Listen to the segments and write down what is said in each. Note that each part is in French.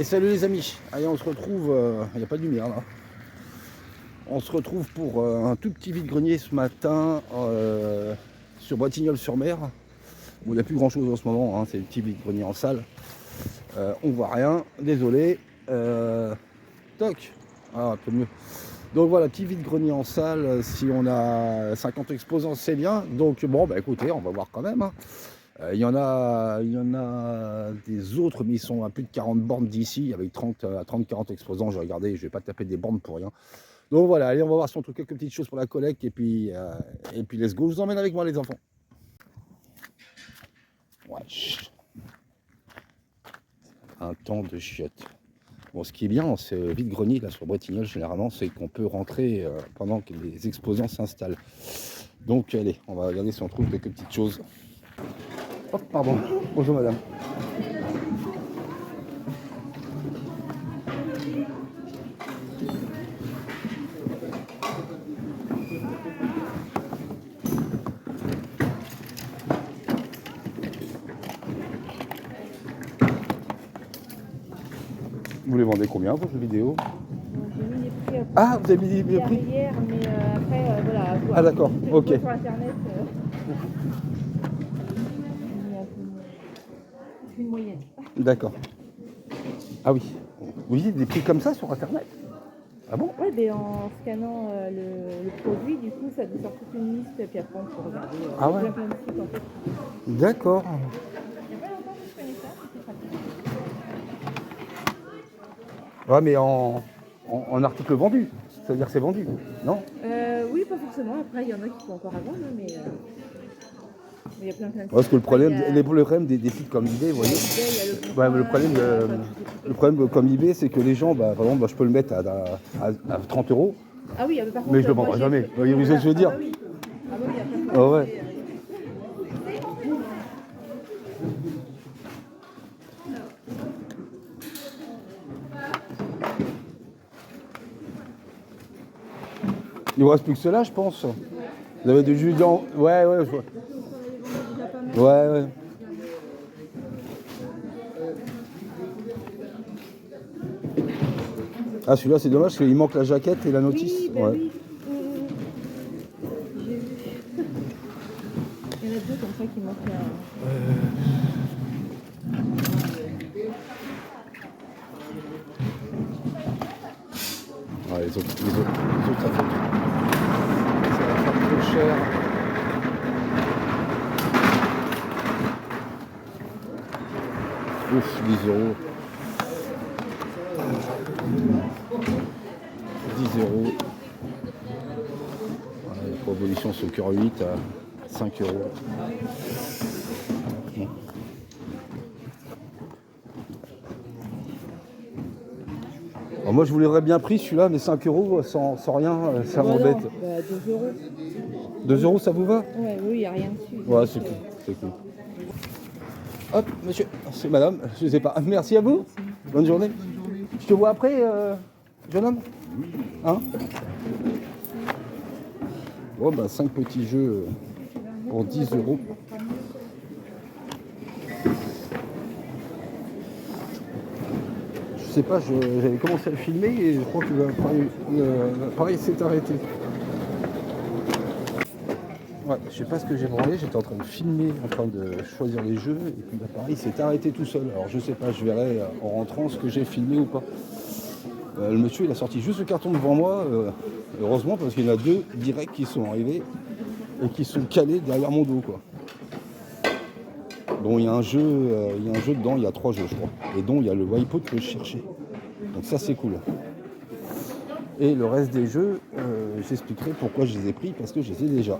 Salut les amis. Allez, on se retrouve, il n'y a pas de lumière là. On se retrouve pour un tout petit vide-grenier ce matin sur Bretignolles-sur-Mer. Bon, il n'y a plus grand chose en ce moment, hein, c'est le petit vide-grenier en salle. On voit rien, désolé. Toc, un peu mieux. Donc voilà, petit vide-grenier en salle. Si on a 50 exposants, c'est bien. Donc bon, bah écoutez, on va voir quand même. Hein. Il y en a des autres, mais ils sont à plus de 40 bornes d'ici, avec 30-40 exposants. J'ai regardé, je ne vais pas taper des bornes pour rien. Donc voilà, allez, on va voir si on trouve quelques petites choses pour la collecte, et puis let's go. Je vous emmène avec moi, les enfants. Ouais. Un temps de chiottes. Bon, ce qui est bien dans ce vide-grenier là sur Bretignolles, généralement, c'est qu'on peut rentrer pendant que les exposants s'installent. Donc allez, on va regarder si on trouve quelques petites choses. Oh, pardon. Bonjour madame. Vous les vendez combien vos jeux vidéo? J'ai mis les prix Ah, vous avez mis les prix hier, mais après, voilà, à voir. Ah d'accord, ok. Sur internet, j'ai une moyenne. D'accord. Ah oui. Vous dites des prix comme ça sur internet? Ah bon? Ouais, mais en scannant le produit, du coup, ça nous sort toute une liste, puis après, on peut regarder Ah ouais. plein de sites, en fait. D'accord. Il n'y a pas longtemps que je connais ça, c'était pratique. Ouais, mais en article vendu. C'est-à-dire que c'est vendu, non? Oui, pas forcément. Après, il y en a qui sont encore à vendre, hein, mais il y a plein de sites. Parce que le problème, le problème des sites comme eBay, vous voyez, le problème comme eBay, c'est que les gens, bah, par exemple, bah, je peux le mettre à 30 €. Ah oui, par contre, Mais je le vendrai jamais. Vous voyez ce que je veux dire? Ah bah oui. Ah bah oui, après, Ah ouais. Il ne reste plus que cela, je pense. Vous avez du Julien. Ouais, ouais, je vois. Ouais, ouais. Ah, celui-là, c'est dommage parce qu'il manque la jaquette et la notice. Oui, bah ouais. oui. J'ai vu. Il y en a deux comme ça qui manquent là. Ouais, les autres, ça va faire trop cher. Ouf, 10 €. 10 €. Voilà, la proposition Soccer 8 à 5 €. Bon. Alors moi je vous l'aurais bien pris celui-là, mais 5 € sans rien, ça m'embête. Bah, 2 €. 2 € ça vous va? Ouais, oui, il n'y a rien dessus. Ouais, c'est cool, c'est cool. Hop, monsieur, c'est madame, je sais pas. Merci à vous. Bonne journée. Je te vois après, jeune homme. Hein? Bon, bah 5 petits jeux pour 10 €. Je sais pas, j'avais commencé à le filmer et je crois que l'appareil s'est arrêté. Ouais, je sais pas ce que j'ai branlé, j'étais en train de filmer, en train de choisir les jeux, et puis l'appareil s'est arrêté tout seul. Alors je sais pas, je verrai en rentrant ce que j'ai filmé ou pas. Le monsieur il a sorti juste le carton devant moi, heureusement parce qu'il y en a deux directs qui sont arrivés et qui sont calés derrière mon dos quoi. Bon il y a un jeu dedans, il y a 3 jeux je crois, et dont il y a le Wipeout que je cherchais. Donc ça c'est cool. Et le reste des jeux, j'expliquerai pourquoi je les ai pris, parce que je les ai déjà.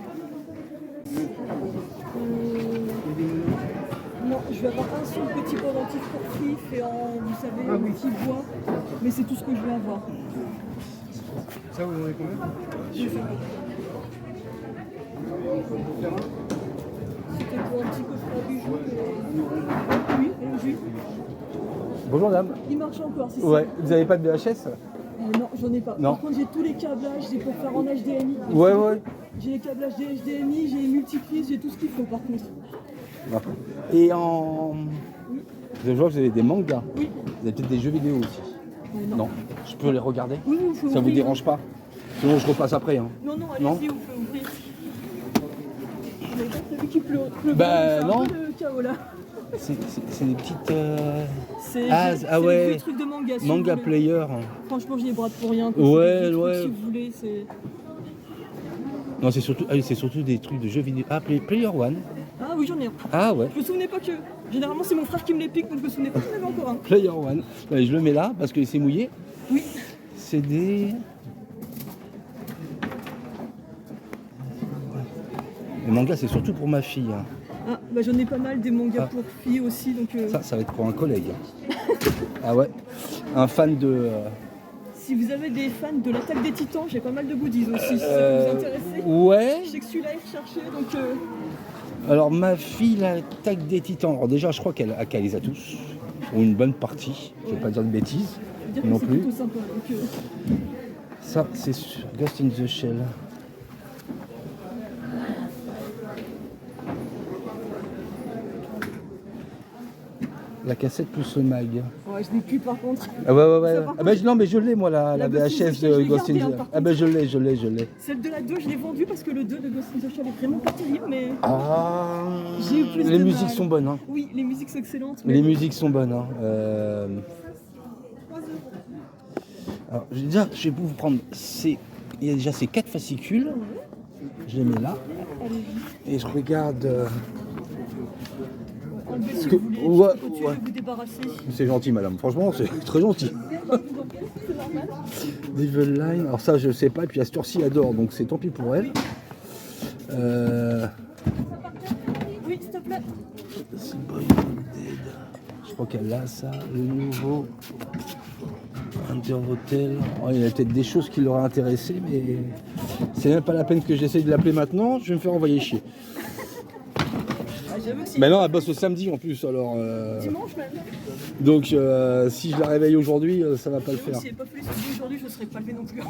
Non, je vais avoir un seul petit pendentif pour fif et vous savez, un petit bois. Mais c'est tout ce que je vais avoir. Ça, vous en avez combien? C'était pour un petit coffret à bijoux. Oui, oui. Bonjour dame. Il marche encore, c'est ça. Ouais, vous n'avez pas de VHS? Non, j'en ai pas. Non. Par contre, j'ai tous les câblages, c'est pour faire en HDMI. Ouais, ouais. J'ai les câblages des HDMI, j'ai les multiprises, j'ai tout ce qu'il faut par contre. Et en... Je vois que vous avez des mangas. Oui. Vous avez peut-être des jeux vidéo aussi. Non. Je peux les regarder? Oui, vous pouvez Ça vous ouvrir. dérange pas? Sinon je repasse après. Hein. Non, Non. allez-y, vous pouvez ouvrir. Vous avez pas prévu qu'il pleut? Bah, non. C'est un peu le chaos là. C'est des petites... C'est ah ouais. des trucs de manga. Si Manga vous voulez. player. Franchement, je les brade pour rien. quoi. Ouais, C'est des petits trucs, ouais. Si vous voulez, c'est. Non, c'est surtout des trucs de jeux vidéo. Ah, Player One. Ah oui, j'en ai un. Ah ouais. Je me souvenais pas que. Généralement, c'est mon frère qui me les pique, donc je me souvenais pas qu'il y en avait encore un. Player One. Ouais, je le mets là parce que c'est mouillé. Oui. C'est des... Les mangas, c'est surtout pour ma fille. Hein. Ah, bah j'en ai pas mal des mangas pour filles aussi, donc. Ça va être pour un collègue. Ah ouais. Un fan de... Si vous avez des fans de l'attaque des titans, j'ai pas mal de goodies aussi, si ça peut vous intéresser. Ouais. Je sais que celui-là est recherché, donc. Alors ma fille, l'attaque des titans. Alors déjà, je crois qu'elle les a tous. Ou une bonne partie. Je vais pas dire de bêtises. Je veux dire que Non c'est plus. plutôt sympa. Donc, Ça, c'est sur Ghost in the Shell. La cassette plus le mag. ouais, je l'ai plus par contre. Ah ouais. Ça, par Ah bah, non, mais je l'ai moi, la La Ghost in the VHS Shell, de je l'ai Ghost in gardée, the... hein, par Ah bah je l'ai. Celle de la 2, je l'ai vendue parce que le 2 de Ghost in the Shell est vraiment pas terrible, mais. Ah, J'ai eu plus les de musiques mal. sont bonnes. Hein. Oui, les musiques sont excellentes. Les musiques sont bonnes. Hein. Alors, déjà, je vais vous prendre il y a déjà ces 4 fascicules. Je les mets là. Et je regarde. Enlevez si que- vous voulez, ouais, je peux continuer ouais. de vous débarrasser. C'est gentil, madame. Franchement, c'est très gentil. C'est normal. Devil Line. Alors ça, je sais pas. Et puis, Asturci adore, donc c'est tant pis pour elle. Oui, s'il te plaît. C'est Boy Dead. Je crois qu'elle a ça. Le nouveau Under Hotel. Oh, il y a peut-être des choses qui l'auraient intéressé, mais c'est même pas la peine que j'essaie de l'appeler maintenant. Je vais me faire envoyer chier. Ah, j'avoue que si. Mais non, elle bosse le samedi en plus, alors. Dimanche même. Donc si je la réveille aujourd'hui, ça va pas le J'avoue que faire. si elle n'est pas plus aujourd'hui, je ne serais pas levé non plus.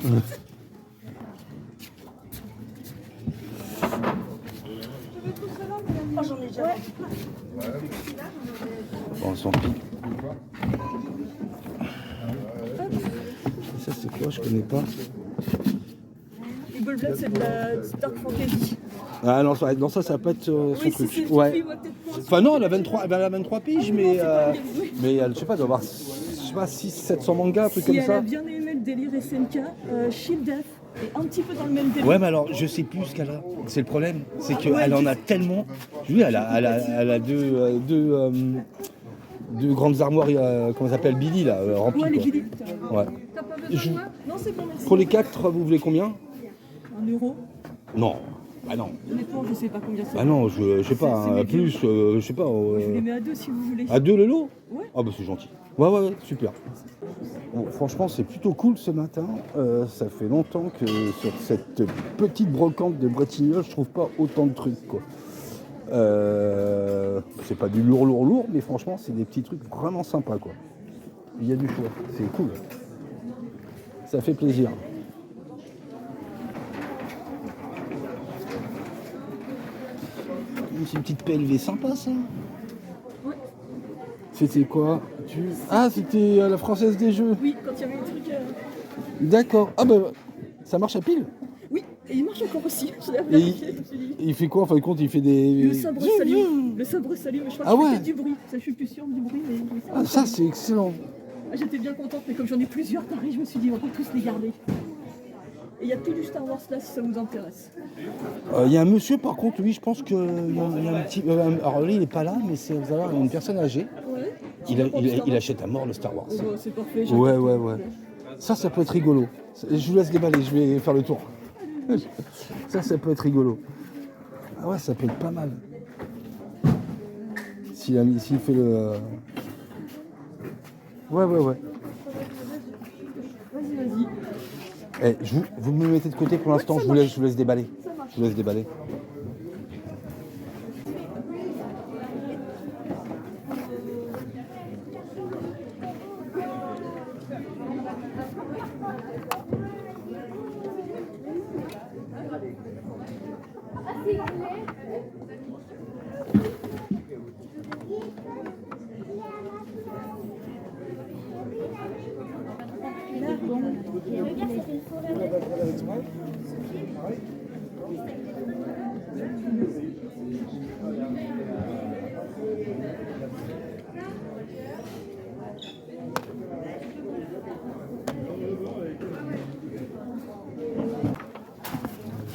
Oh, j'en ai déjà. Bon, sans pis. Ça c'est quoi? Je connais pas. Eagle Blood, c'est de la Dark Fantasy. Ah non, ça va pas être son Oui, si truc. c'est Ouais. ouais, peut-être pas. Enfin non, elle a 23 piges, mais c'est pas bien joué. elle, je sais pas, elle doit avoir 600-700 mangas, un truc Si comme elle ça. a bien aimé le délire SNK, Shield Death est un petit peu dans le même délire. Ouais, mais alors je sais plus ce qu'elle a. C'est le problème, c'est qu'elle Ouais, en tu a sais. tellement. Oui, elle a deux grandes armoires, comment ça s'appelle, Billy là, remplies. Ouais, les quoi. guillis. Ouais. T'as pas Je- besoin de moi? Non, c'est bon, merci. Pour les 4, vous voulez combien? 1 euro. Non. Bah non. Honnêtement, je sais pas combien c'est. Bah non, je sais pas, C'est hein, médium. plus, je sais pas. Je vous les mets à 2 si vous voulez. À 2 le lot? Ouais. Ah bah c'est gentil. Ouais, super. Bon, franchement, c'est plutôt cool ce matin. Ça fait longtemps que sur cette petite brocante de Bretignolles, je trouve pas autant de trucs, quoi. C'est pas du lourd, mais franchement, c'est des petits trucs vraiment sympas, quoi. Il y a du choix, c'est cool. Ça fait plaisir. C'est une petite PLV sympa, ça. Ouais. C'était quoi? Ah, c'était la Française des Jeux. Oui, quand il y avait un truc. D'accord. Ah bah, ça marche à pile. Oui, et il marche encore aussi. Je l'ai Et vérifié, je me suis dit. il fait quoi en fin de compte? Il fait des... Le sabre s'allume. Le sabre s'allume, mais je crois Ah qu'il ouais. fait du bruit. Ça, je suis plus sûre du bruit, mais. Ah, ça, c'est excellent. Ah, j'étais bien contente, mais comme j'en ai plusieurs, pareil, je me suis dit, on va tous les garder. Et il y a tout du Star Wars là, si ça vous intéresse. Il y a un monsieur, par contre, oui, je pense qu'il y a un petit... alors lui, il n'est pas là, mais c'est, vous allez voir, une personne âgée. Ouais. Il achète à mort le Star Wars. Oh, bah, c'est parfait. Ouais. Ça peut être rigolo. Je vous laisse déballer, je vais faire le tour. Ça peut être rigolo. Ah ouais, ça peut être pas mal. S'il fait le... Ouais. Vas-y. Eh, vous me mettez de côté pour l'instant, ça je vous laisse déballer. Ça marche. Je vous laisse déballer.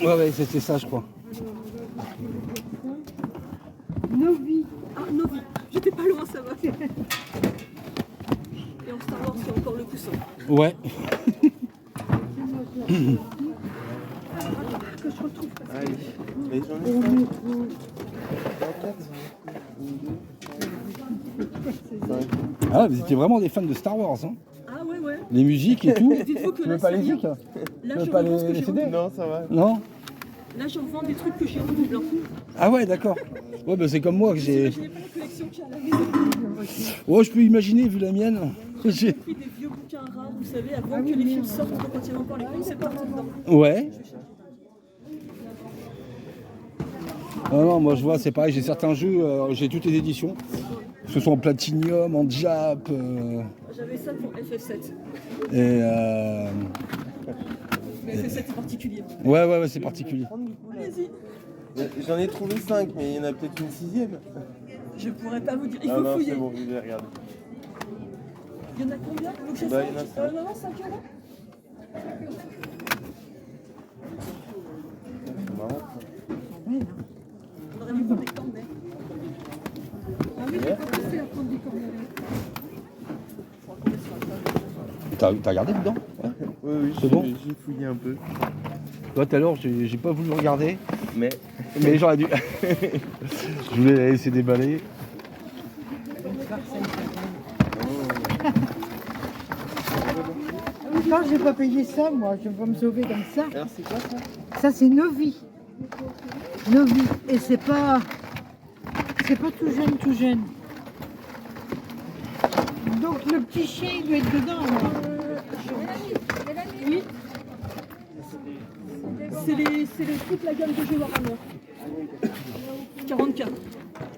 Ouais, c'était ça, je crois. Novi. Ah, Novi. J'étais pas loin, ça va. Et en Star Wars, c'est encore le coussin. Ouais. Que je retrouve. Allez. Mais j'en ai 5. 4. Ah, vous étiez vraiment des fans de Star Wars, hein. Ah ouais, ouais. Les musiques et tout. Et dites-vous que Tu là, veux pas c'est les rien. zik? Là, Tu veux je pas revends ce que les j'ai CD? revu. Non, ça va. Non? Là, je revends des trucs que j'ai revus blancs. Ah ouais, d'accord. Ouais, bah c'est comme moi que j'ai... J'imaginais pas la collection qu'il y a à la maison. Ouais, je peux imaginer, vu la mienne. J'ai pris des vieux bouquins rares, vous savez, avant que les films sortent, quand il y avait encore les concepts dedans. Ouais. Non, non, moi je vois, c'est pareil, j'ai certains jeux, j'ai toutes les éditions. Que ce soit en platinium, en Jap. J'avais ça pour FF7. Et Mais FF7 c'est particulier. ouais, c'est particulier. Allez-y. J'en ai trouvé 5, mais il y en a peut-être une 6e. Je pourrais pas vous dire. Il Ah faut non, fouiller. c'est bon, je vais regarder. Il y en a combien? Donc j'ai Bah, 5. il y en a 5. Non, 5 euros. C'est marrant. On aurait dû prendre des cornets. Ah oui, j'ai pas pensé à prendre des cornets. T'as regardé dedans? Ouais. Oui, C'est bon j'ai fouillé un peu. Toi, tout à l'heure, j'ai pas voulu regarder, Mais mais j'aurais dû. Je voulais la laisser déballer. Non, j'ai pas payé ça, moi. Je vais pas me sauver comme ça. alors, c'est quoi ça? Ça, c'est Novi. Novi. Et c'est pas tout jeune, tout jeune. Donc, le petit chien, il doit être dedans, là. Oui. C'est toute la gamme de jeux Warhammer. 44.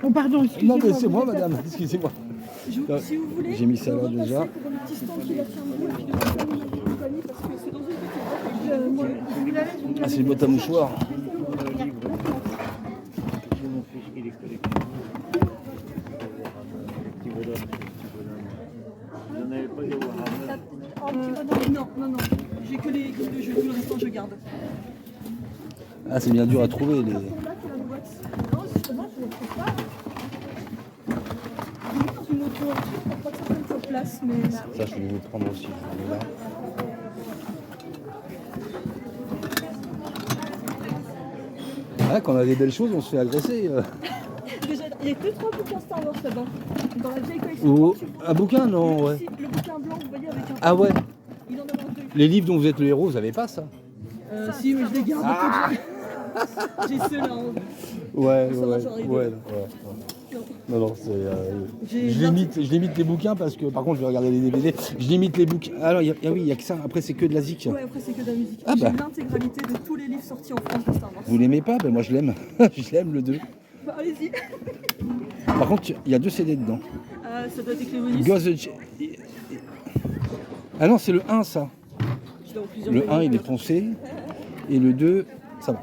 Oh, pardon, excusez-moi. Non, mais c'est vous moi, êtes madame, excusez-moi. Si vous voulez, J'ai mis ça on là, va déjà. passer pour le petit stand qui va faire un bout et puis de compagnie parce que c'est dans une petite boîte. Ah, c'est une boîte à mouchoirs. Non. J'ai que les games de jeux. Le restant, je garde. Ah, c'est bien dur à trouver. Les... Là, c'est la boîte. Non, justement, je ne le trouve pas. Je l'ai mis dans une autre pour pas que ça prenne trop de place, mais... Ça, je vais vous prendre aussi. Je vais là. Ah, quand on a des belles choses, on se fait agresser. Déjà, il y a que 3 bouquins Star Wars là-bas. Dans la vieille collection. Ou un bouquin, non, ouais. Ici, le bouquin blanc, vous voyez, avec un... Ah ouais. Il en a 2. Les livres dont vous êtes le héros, vous n'avez pas ça? Si, mais je les garde. J'ai ceux-là en... Ouais, Ça va, j'arrive. ouais. Non, c'est. Je limite les bouquins parce que, par contre, je vais regarder les DVD. Je limite les bouquins. Alors, oui, il n'y a que ça. Après, c'est que de la zik. Ouais, après c'est que de la musique. Ah J'ai bah. l'intégralité de tous les livres sortis en France de Star Wars. Vous l'aimez pas? Ben moi, je l'aime. Je l'aime le 2. Bah, allez-y. Par contre, il y a 2 CD dedans. Ça doit être écrit bonus. Ghost of... Ah non, c'est le 1, ça. Je l'ai en plusieurs Le volumes. 1, il est foncé. Et le 2, ça va.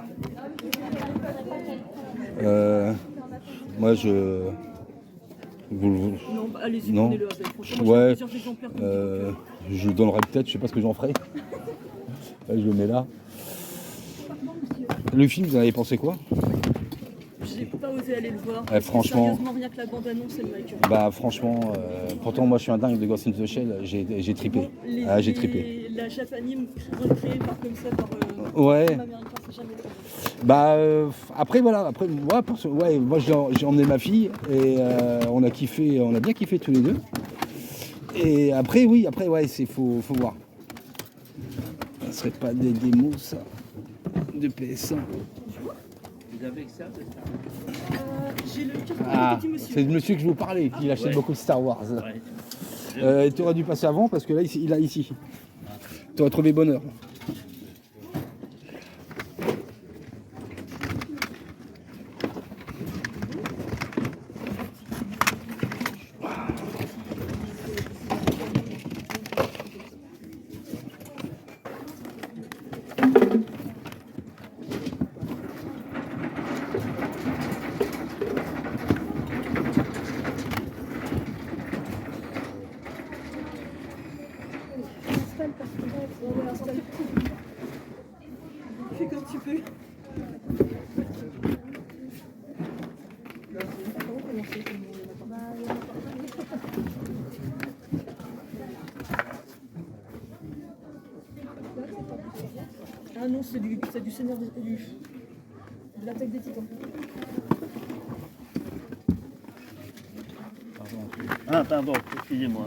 Moi, je... Non, bah, allez-y, Non. prenez-le avec. Franchement, moi, Ouais. j'ai plusieurs exemplaires comme ça. Je le donnerai peut-être, je sais pas ce que j'en ferai. Là, je le mets là. Le film, vous en avez pensé quoi? J'ai pas osé aller le voir. franchement- Sérieusement, rien que la bande-annonce, elle m'a écœuré. Bah franchement, pourtant moi je suis un dingue de Ghost in the Shell, j'ai trippé. J'ai trippé. La Japanime recréée par comme ça par Ouais. film américain, c'est jamais le cas. Bah après voilà, moi j'ai emmené ma fille et on a bien kiffé tous les deux. Et après ouais, faut voir. Ça serait pas des démos ça de PS1. J'ai le carton Ah, du petit monsieur. c'est le monsieur que je vous parlais, qui achète beaucoup de Star Wars. Tu aurais dû passer avant parce que là il a ici. Tu aurais trouvé bonheur. petit peu. Ah non, c'est du Seigneur de l'attaque des Titans. Ah, pardon, excusez-moi.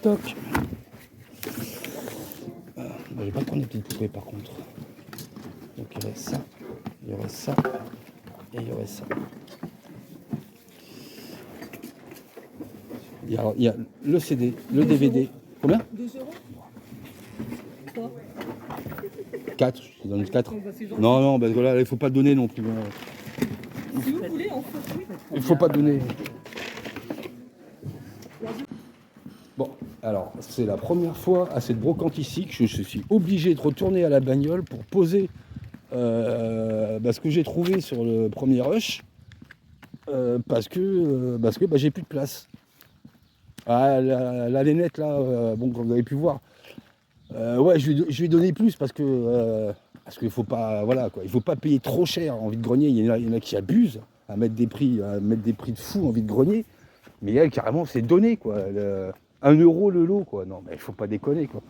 Toc. J'ai pas prendre les petites poupées par contre. Donc il y aurait ça, il y aurait ça, et il y aurait ça. Il y a le CD, le DVD. Combien 2 €. 3. 4, je te donne 4. Bah, c'est gentil. Non, non, parce que là, il faut pas donner non plus. Hein. Si vous voulez, en fait, oui. Il faut pas donner. Bon, alors, c'est la première fois à cette brocante ici que je suis obligé de retourner à la bagnole pour poser ce que j'ai trouvé sur le premier rush parce que j'ai plus de place. Ah, la lainette là, bon, comme vous avez pu voir, ouais, je lui ai donné plus parce qu'il faut pas, voilà, quoi, il faut pas payer trop cher en vide-grenier. Il y en a qui abusent à mettre des prix de fou en vide-grenier, mais elle carrément c'est donné quoi. 1 € le lot quoi. Non mais il faut pas déconner quoi.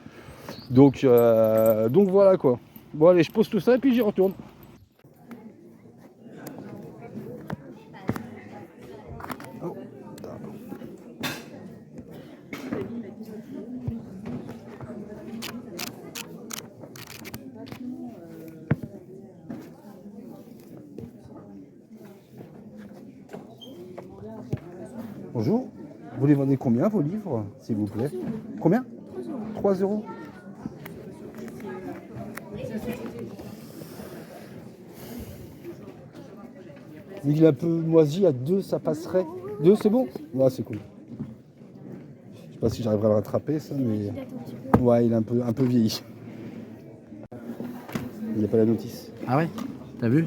Donc voilà quoi. Bon allez, je pose tout ça et puis j'y retourne. Oh. Bonjour, vous les vendez combien vos livres, s'il vous plaît? Combien? 3 €. Il est un peu moisi, à 2 ça passerait. 2 c'est bon? Ouais, c'est cool. Je sais pas si j'arriverai à le rattraper ça, mais. Ouais, il est un peu vieilli. Il n'y a pas la notice. Ah ouais? T'as vu?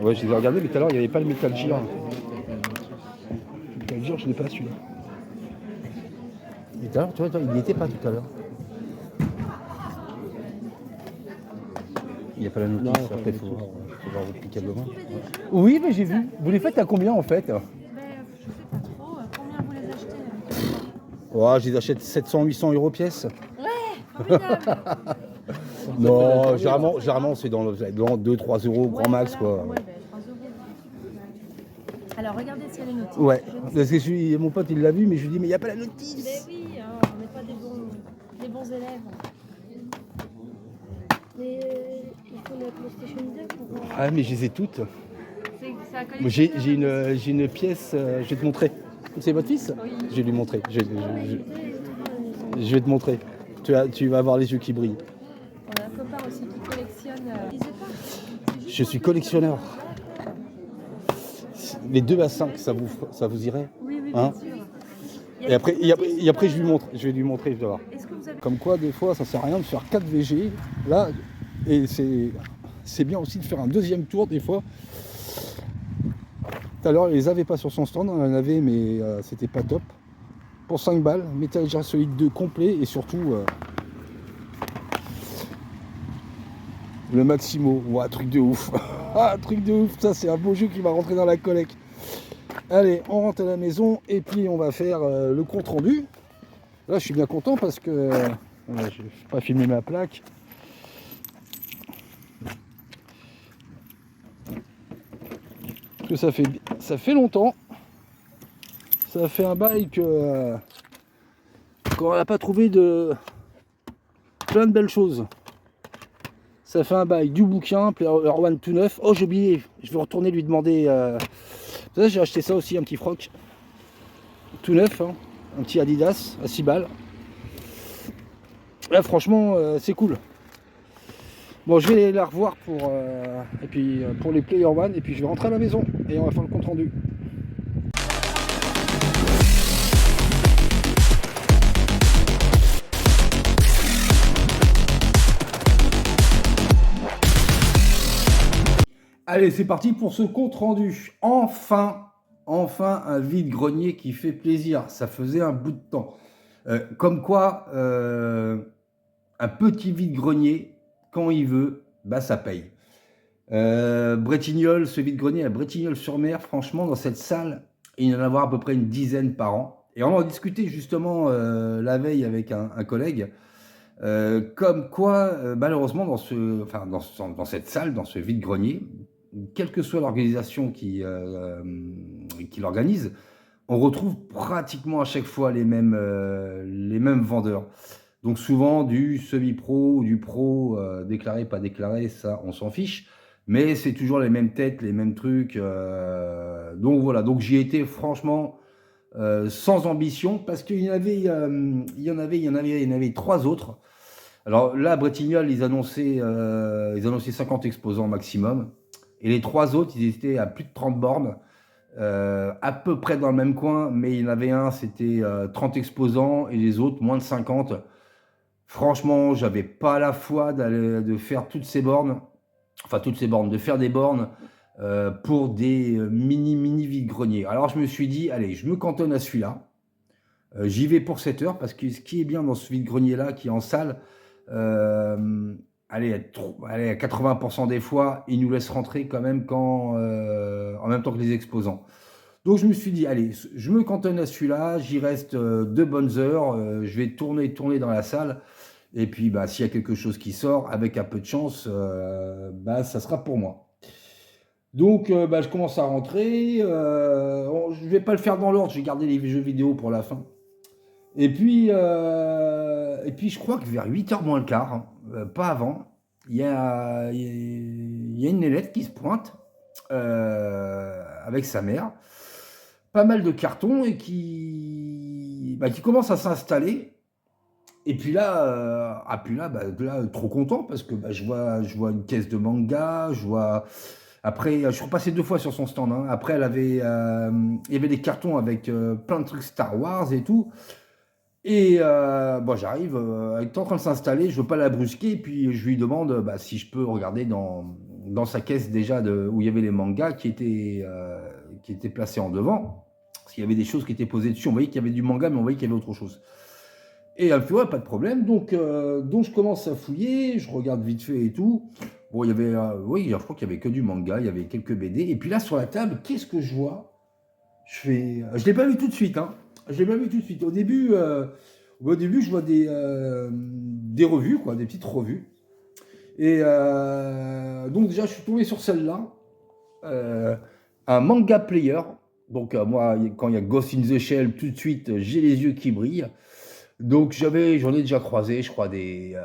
Ouais, je les ai regardés, mais tout à l'heure il n'y avait pas le Metal Gear. Le Metal Gear, je n'ai pas celui-là. Mais tout à l'heure, tu vois, il n'y était pas tout à l'heure. Il n'y a pas la notice, après il faut voir replicablement. Oui, mais j'ai vu. Vous les faites à combien en fait? Je sais pas trop. Combien vous les achetez? Oh, je les achète 700-800 € pièce. Formidable. Non, généralement c'est dans 2-3 € grand max quoi. Ouais, 3 €. Alors regardez si elle est notée. Ouais, parce que mon pote il l'a vu, mais je lui dis mais il n'y a pas la notice. Mais oui, hein, on n'est pas des bons élèves. Mais il faut la PlayStation 2 pour. Ah mais je les ai toutes. C'est à Moi, j'ai une pièce, je vais te montrer. C'est votre fils? Oui. Je vais lui montrer. Je vais te montrer. Tu vas avoir les yeux qui brillent. On a un copain aussi qui collectionne. Je suis collectionneur. Les 2 à 5, ça vous irait? Oui, oui, Hein? bien sûr. Et après je lui montre. Je vais lui montrer, je vais voir. Est-ce que vous avez. Comme quoi, des fois, ça sert à rien de faire 4 VG. Là, et c'est bien aussi de faire un deuxième tour, des fois. Tout à l'heure, il les avait pas sur son stand, on en avait, mais c'était pas top. Pour 5 balles, Metal Gear Solid 2 complet et surtout le Maximo. Ouais, truc de ouf. Ah, truc de ouf, ça c'est un beau jeu qui va rentrer dans la collecte. Allez, on rentre à la maison et puis on va faire le compte rendu. Là, je suis bien content parce que je n'ai pas filmé ma plaque. Parce que ça fait longtemps. Ça fait un bail qu'on n'a pas trouvé de plein de belles choses. Ça fait un bail du bouquin, Player One tout neuf. Oh, j'ai oublié, je vais retourner lui demander. Ça, j'ai acheté ça aussi, un petit froc. Tout neuf, hein. Un petit Adidas à 6 balles. Là, franchement, c'est cool. Bon, je vais la revoir et puis, pour les Player One, et puis je vais rentrer à la maison et on va faire le compte rendu. Allez, c'est parti pour ce compte rendu. Enfin un vide-grenier qui fait plaisir. Ça faisait un bout de temps. Comme quoi, un petit vide-grenier, quand il veut, bah ça paye. Bretignolles, ce vide-grenier à Bretignolles-sur-Mer, franchement, dans cette salle, il y en a à avoir à peu près une dizaine par an. Et on en discutait justement la veille avec un collègue. Comme quoi, malheureusement, dans cette salle, dans ce vide-grenier, quelle que soit l'organisation qui l'organise, on retrouve pratiquement à chaque fois les mêmes vendeurs. Donc souvent du semi-pro ou du pro, déclaré, pas déclaré, ça on s'en fiche. Mais c'est toujours les mêmes têtes, les mêmes trucs. Donc voilà, donc j'y étais franchement sans ambition parce qu'il y en avait 3 autres. Alors là, à Bretignolles, ils annonçaient 50 exposants maximum. Et les 3 autres, ils étaient à plus de 30 bornes, à peu près dans le même coin, mais il y en avait un, c'était 30 exposants, et les autres, moins de 50. Franchement, j'avais pas la foi de faire toutes ces bornes, de faire des bornes pour des mini vide-greniers. Alors je me suis dit, allez, je me cantonne à celui-là. J'y vais pour 7 heures, parce que ce qui est bien dans ce vide-grenier-là, qui est en salle, allez, à 80% des fois, ils nous laissent rentrer quand même en même temps que les exposants. Donc je me suis dit, allez, je me cantonne à celui-là, j'y reste 2 bonnes heures, je vais tourner dans la salle, et puis bah, s'il y a quelque chose qui sort, avec un peu de chance, bah, ça sera pour moi. Donc bah, je commence à rentrer, je ne vais pas le faire dans l'ordre, je vais garder les jeux vidéo pour la fin. Et puis je crois que vers 8h moins le quart, hein, pas avant, il y a une Nélette qui se pointe avec sa mère, pas mal de cartons et qui commence à s'installer. Et puis là, trop content parce que je vois une caisse de manga, Après, je suis repassé 2 fois sur son stand, hein. Après, il y avait des cartons avec plein de trucs Star Wars et tout. Et j'arrive, elle est en train de s'installer, je veux pas la brusquer, et puis je lui demande si je peux regarder dans sa caisse déjà où il y avait les mangas qui étaient placés en devant, parce qu'il y avait des choses qui étaient posées dessus, on voyait qu'il y avait du manga, mais on voyait qu'il y avait autre chose. Et elle me fait, ouais, pas de problème, donc je commence à fouiller, je regarde vite fait et tout. Bon, il y avait, je crois qu'il y avait que du manga, il y avait quelques BD, et puis là, sur la table, qu'est-ce que je vois? Je l'ai pas vu tout de suite, hein. Je l'ai pas vu tout de suite. Au début, je vois des revues, quoi, des petites revues. Et donc déjà, je suis tombé sur celle-là, un manga player. Donc moi, quand il y a Ghost in the Shell, tout de suite, j'ai les yeux qui brillent. Donc j'en ai déjà croisé, je crois, des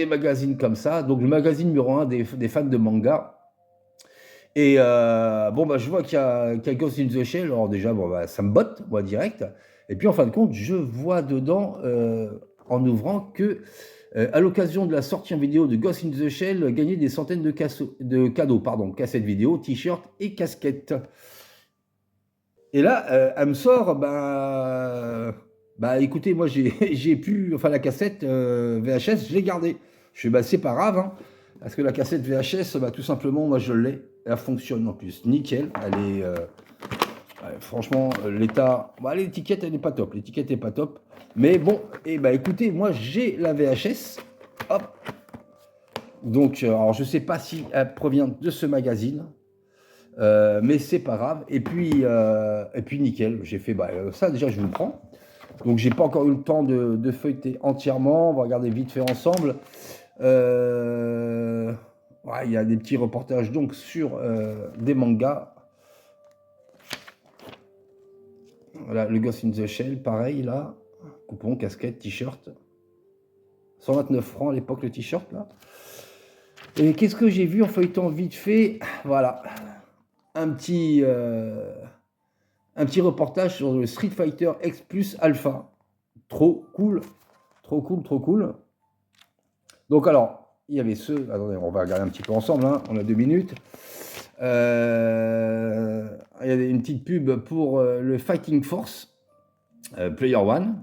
magazines comme ça. Donc le magazine numéro 1 des fans de manga. Et je vois qu'il y a Ghost in the Shell. Alors déjà, ça me botte, moi, direct. Et puis en fin de compte, je vois dedans, en ouvrant, que à l'occasion de la sortie en vidéo de Ghost in the Shell, gagner des centaines de cadeaux, cassettes vidéo, t-shirts et casquettes. Et là, elle me sort, écoutez, moi la cassette VHS, je l'ai gardée. Je fais, c'est pas grave, hein, parce que la cassette VHS, tout simplement, moi je l'ai. Elle fonctionne en plus, nickel. Elle est, franchement, l'état, l'étiquette, elle n'est pas top. L'étiquette n'est pas top. Mais bon, écoutez, moi j'ai la VHS. Hop. Donc, alors je sais pas si elle provient de ce magazine. Mais c'est pas grave. Et puis nickel. J'ai fait, ça déjà, je vous le prends. Donc, j'ai pas encore eu le temps de feuilleter entièrement. On va regarder vite fait ensemble. Il y a des petits reportages donc sur des mangas. Voilà, le Ghost in the Shell, pareil là. Coupon, casquette, t-shirt. 129 francs à l'époque le t-shirt là. Et qu'est-ce que j'ai vu en feuilletant vite fait? Voilà. Un petit reportage sur le Street Fighter X Plus Alpha. Trop cool. Trop cool, trop cool. Donc alors, il y avait ceux, attendez, on va regarder un petit peu ensemble, hein, on a 2 minutes. Il y a une petite pub pour le Fighting Force, Player One.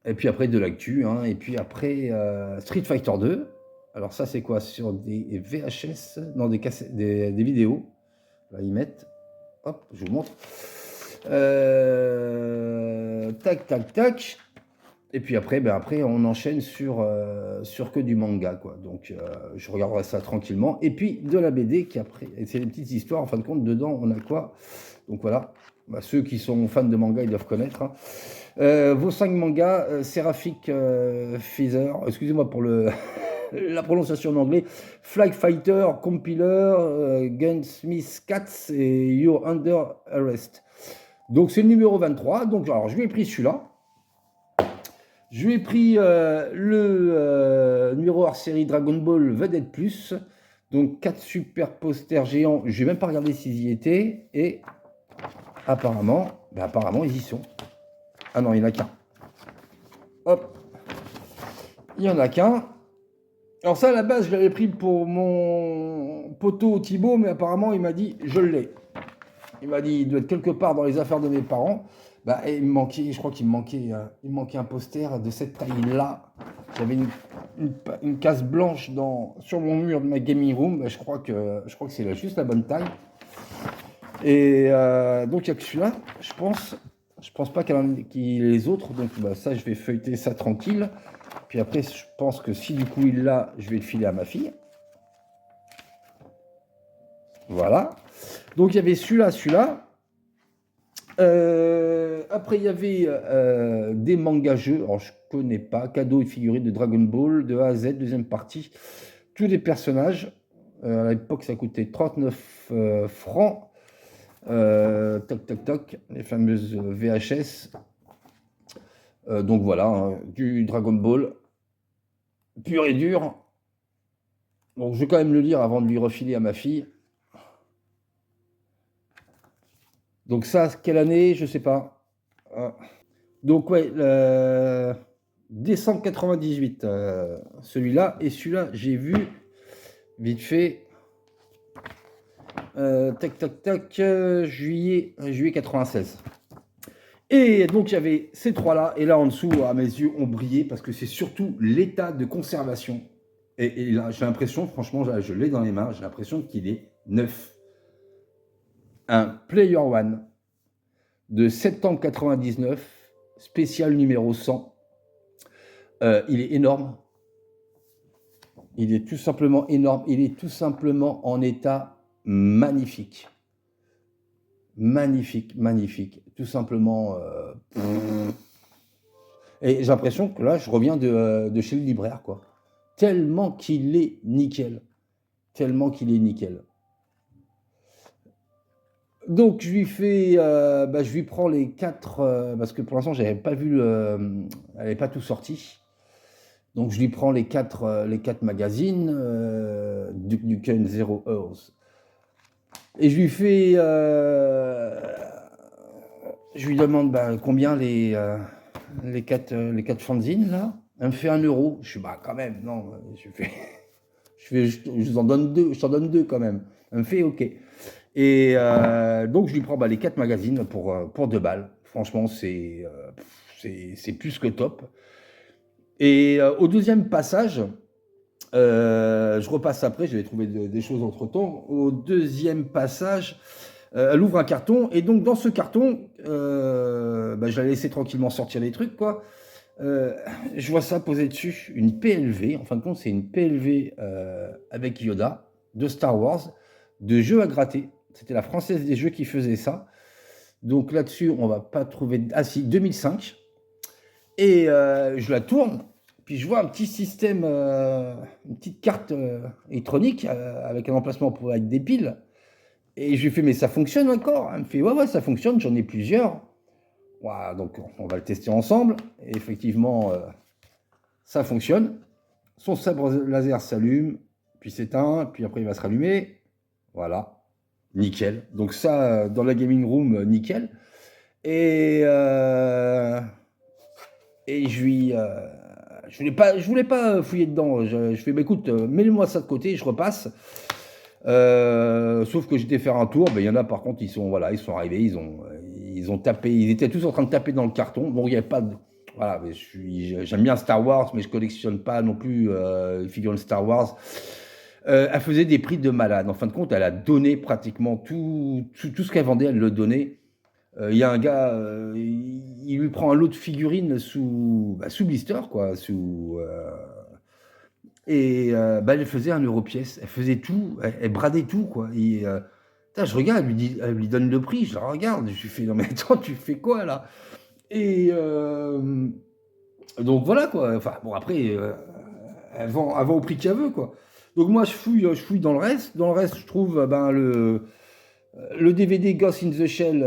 Et puis après de l'actu, hein, et puis après Street Fighter 2. Alors ça c'est quoi? Sur des VHS, non des cassettes, des vidéos. Là ils mettent, hop, je vous montre. Tac, tac, tac. Et puis après, après on enchaîne sur que du manga, quoi. Donc je regarderai ça tranquillement. Et puis de la BD qui après, c'est des petites histoires. En fin de compte, dedans on a quoi? Donc voilà, bah, ceux qui sont fans de manga ils doivent connaître. Hein. Vos 5 mangas, Seraphic Feather, excusez-moi pour la prononciation en anglais, Flag Fighter, Compiler, Gunsmith Cats et You're Under Arrest. Donc c'est le numéro 23. Donc alors je lui ai pris celui-là. Je lui ai pris le numéro hors série Dragon Ball Vedette Plus. Donc 4 super posters géants. Je n'ai même pas regardé s'ils y étaient. Et apparemment ils y sont. Ah non, il n'y en a qu'un. Hop. Il n'y en a qu'un. Alors ça, à la base, je l'avais pris pour mon poteau Thibaut, mais apparemment, il m'a dit, je l'ai. Il m'a dit, il doit être quelque part dans les affaires de mes parents. Bah, et il me manquait, je crois qu'il me manquait un poster de cette taille-là. J'avais une case blanche sur mon mur de ma gaming room. Bah, je crois que c'est juste la bonne taille. Et donc, il n'y a que celui-là, je pense. Je pense pas qu'il y ait les autres, donc bah, ça, je vais feuilleter ça tranquille. Puis après, je pense que si du coup il l'a, je vais le filer à ma fille. Voilà. Donc il y avait celui-là. Après, il y avait des mangas jeux. Alors, je connais pas. Cadeau et figurines de Dragon Ball, de A à Z, deuxième partie. Tous les personnages. À l'époque, ça coûtait 39 francs. Toc, toc, toc, les fameuses VHS. Donc voilà, hein, du Dragon Ball pur et dur. Donc je vais quand même le lire avant de lui refiler à ma fille. Donc ça, quelle année? Je sais pas. Donc ouais, décembre 98, celui-là. Et celui-là, j'ai vu vite fait. Tac, tac, tac, juillet 96. Et donc il y avait ces trois-là, et là en dessous, à mes yeux, ont brillé parce que c'est surtout l'état de conservation. Et là, j'ai l'impression, franchement, je l'ai dans les mains, j'ai l'impression qu'il est neuf. Un Player One de septembre 99, spécial numéro 100. Il est énorme. Il est tout simplement énorme. Il est tout simplement en état magnifique. Magnifique, magnifique. Tout simplement. Et j'ai l'impression que là, je reviens de chez le libraire, quoi. Tellement qu'il est nickel. Tellement qu'il est nickel. Donc, je lui fais. Je lui prends les 4. Parce que pour l'instant, je n'avais pas vu. Elle n'avait pas tout sorti. Donc, je lui prends les 4 magazines. Duke Nukem Zero Earth. Et je lui fais. Je lui demande combien les 4 fanzines, là. Elle me fait 1 euro. Je suis, quand même, non. Je t'en donne 2. Je t'en donne 2 quand même. Elle me fait, ok. Et donc, je lui prends les 4 magazines pour 2 balles. Franchement, c'est plus que top. Et au deuxième passage, je repasse après, j'avais trouvé des choses entre-temps. Au deuxième passage, elle ouvre un carton. Et donc, dans ce carton, je l'ai laissé tranquillement sortir les trucs, quoi. Je vois ça posé dessus, une PLV. En fin de compte, c'est une PLV avec Yoda, de Star Wars, de jeux à gratter. C'était la Française des Jeux qui faisait ça. Donc là-dessus, on va pas trouver... Ah si, 2005. Et je la tourne, puis je vois un petit système, une petite carte électronique avec un emplacement pour avec des piles. Et je lui fais, mais ça fonctionne encore? Elle me fait, ouais, ça fonctionne, j'en ai plusieurs. Voilà, donc on va le tester ensemble. Et effectivement, ça fonctionne. Son sabre laser s'allume, puis s'éteint, puis après il va se rallumer. Voilà. Nickel. Donc ça, dans la gaming room, nickel. Et Et je voulais pas fouiller dedans. Je fais, bah, écoute, mets-moi ça de côté, je repasse. Sauf que j'étais faire un tour, il y en a par contre, ils sont arrivés, ils ont tapé, ils étaient tous en train de taper dans le carton. Bon, il n'y avait pas de, voilà, mais j'aime bien Star Wars, mais je collectionne pas non plus les figurines Star Wars. Elle faisait des prix de malade. En fin de compte, elle a donné pratiquement tout ce qu'elle vendait, elle le donnait. Il y a un gars, il lui prend un lot de figurines sous blister, quoi, elle faisait 1 € pièce, elle faisait tout, elle bradait tout, quoi. Et, putain, je regarde, elle lui donne le prix, je la regarde, je lui fais, non mais attends, tu fais quoi là? Et donc voilà, quoi. Enfin, bon, après, elle vend au prix qu'elle veut, quoi. Donc moi, je fouille dans le reste. Dans le reste, je trouve le DVD Ghost in the Shell